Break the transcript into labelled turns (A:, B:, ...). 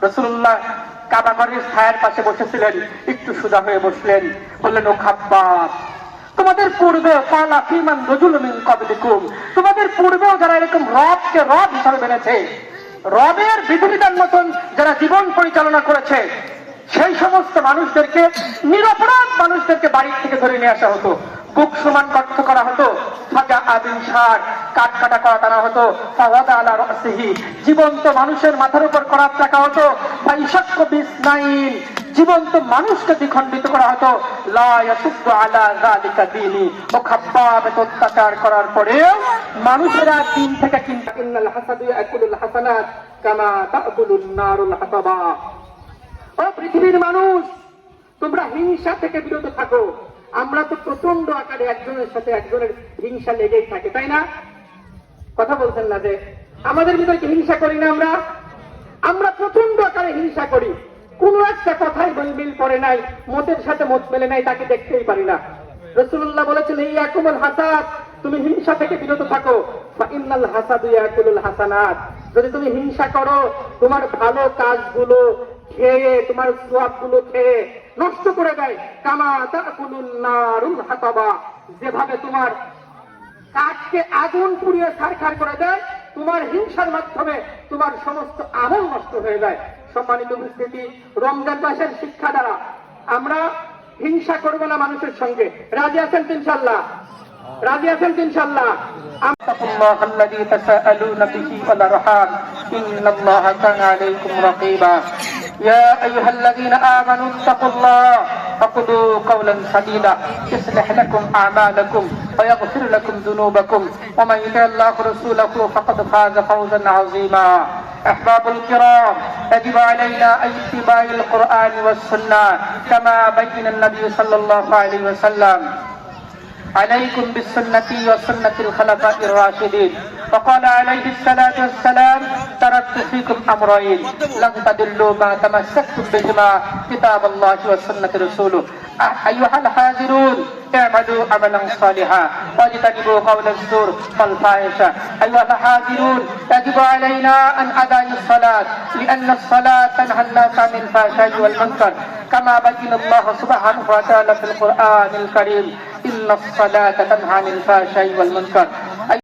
A: রাসূলুল্লাহ কাবা ঘরের ছায়ার পাশে বসেছিলেন, একটু সোজা হয়ে বসলেন, বললেন, ও খাব্বাব, তোমাদের পূর্বে কালা ফিমান রাজুলুম মিন ক্বাবলিকুম, তোমাদের পূর্বেও যারা এরকম রবকে রব হিসেবে মেনেছে, রবের বিধিবিধান মতন যারা জীবন পরিচালনা করেছে, সেই সমস্ত মানুষদেরকে, নিরপরাধ মানুষদেরকে বাড়ির থেকে ধরে নিয়ে আসা হতো, বুক সমান কর্ত করা হতো, ফাজা আবিন সার কাট কাটা করা টানা হতো, ফাওয়াদা আলা রাসিহি জীবন্ত মানুষের মাথার উপর করাত রাখা হতো, ফাইশাক্কু বিসনাইন জীবন্ত মানুষকে দ্বিখণ্ডিত করা হতো, লা ইয়াসুদ্দু আলা যালিকা দীনি। ও খাব্বাব, অত্যাচার করার পরেও মানুষেরা দিন থেকে কিন্তু ইন্নাল হাসাদু ইয়াকুলুল হাসানাত কামা তাকুলুন নারুল হাতাবা। ও পৃথিবীর মানুষ, তোমরা হিংসা থেকে বিরত থাকো। আমরা তো প্রচন্ড আকারে একজনের সাথে একজনের হিংসা লেগেই থাকে, তাই না? কথা বলছেন না যে আমাদের ভিতরে কি হিংসা করি না? আমরা প্রচন্ড আকারে হিংসা করি। কোন একটা কথাই মিল পড়ে নাই, মতের সাথে মত মেলে নাই, তাকে দেখতেই পারি না। রাসূলুল্লাহ বলেছেন, ইয়াকুমুল হাসাদ, তুমি হিংসা থেকে বিরত থাকো। ফাইন্নাল হাসাদু ইয়াকুলুল হাসানাত, যদি তুমি হিংসা করো, তোমার ভালো কাজগুলো খেয়ে, তোমার সওয়াবগুলো খেয়ে নষ্ট করে দেয়। কামা তাকুলুন নারুল হাতাবা, যেভাবে তোমার কাঠকে আগুন পুড়িয়ে ছারখার করে দেয়, তোমার হিংসার মাধ্যমে তোমার সমস্ত আমল নষ্ট হয়ে যায়। সম্মানিত উপস্থিতি, রমজান মাসের শিক্ষা দ্বারা আমরা হিংসা করব না মানুষের সঙ্গে। রাজি আছেন তো ইনশাআল্লাহ? রাজি আছেন তো ইনশাআল্লাহ? আল্লাহ আল্লাযী তাসাআলুনা বিহি ওয়াল আরহাম ইন্নাল্লাহা কানা আলাইকুম রাকীবা। ইয়া আইয়ুহাল্লাযীনা আমানু তাকুল্লাহ وقولوا قولا سديدا يصلح لكم أعمالكم ويغفر لكم ذنوبكم ومن يطع الله ورسوله فقد فاز فوزا عظيما. أحباب الكرام، يجب علينا اتباع القرآن والسنة كما بين النبي صلى الله عليه وسلم. عليكم بالسنة وسنة الخلفاء الراشدين. وقال عليه الصلاة والسلام: تركت فيكم أمرين لن تضلوا ما تمسكتم بهما كتاب الله وسنة رسوله. أيها الحاضرون، اعملوا عملا صالحا واجتنبوا قول الزور والفاحشة. أيها الحاضرون، يجب علينا أن أداء الصلاة، لأن الصلاة تنهى الناس عن الفحشاء والمنكر كما بين الله سبحانه وتعالى في القرآن الكريم: إن الصلاة تنهى عن الفحشاء والمنكر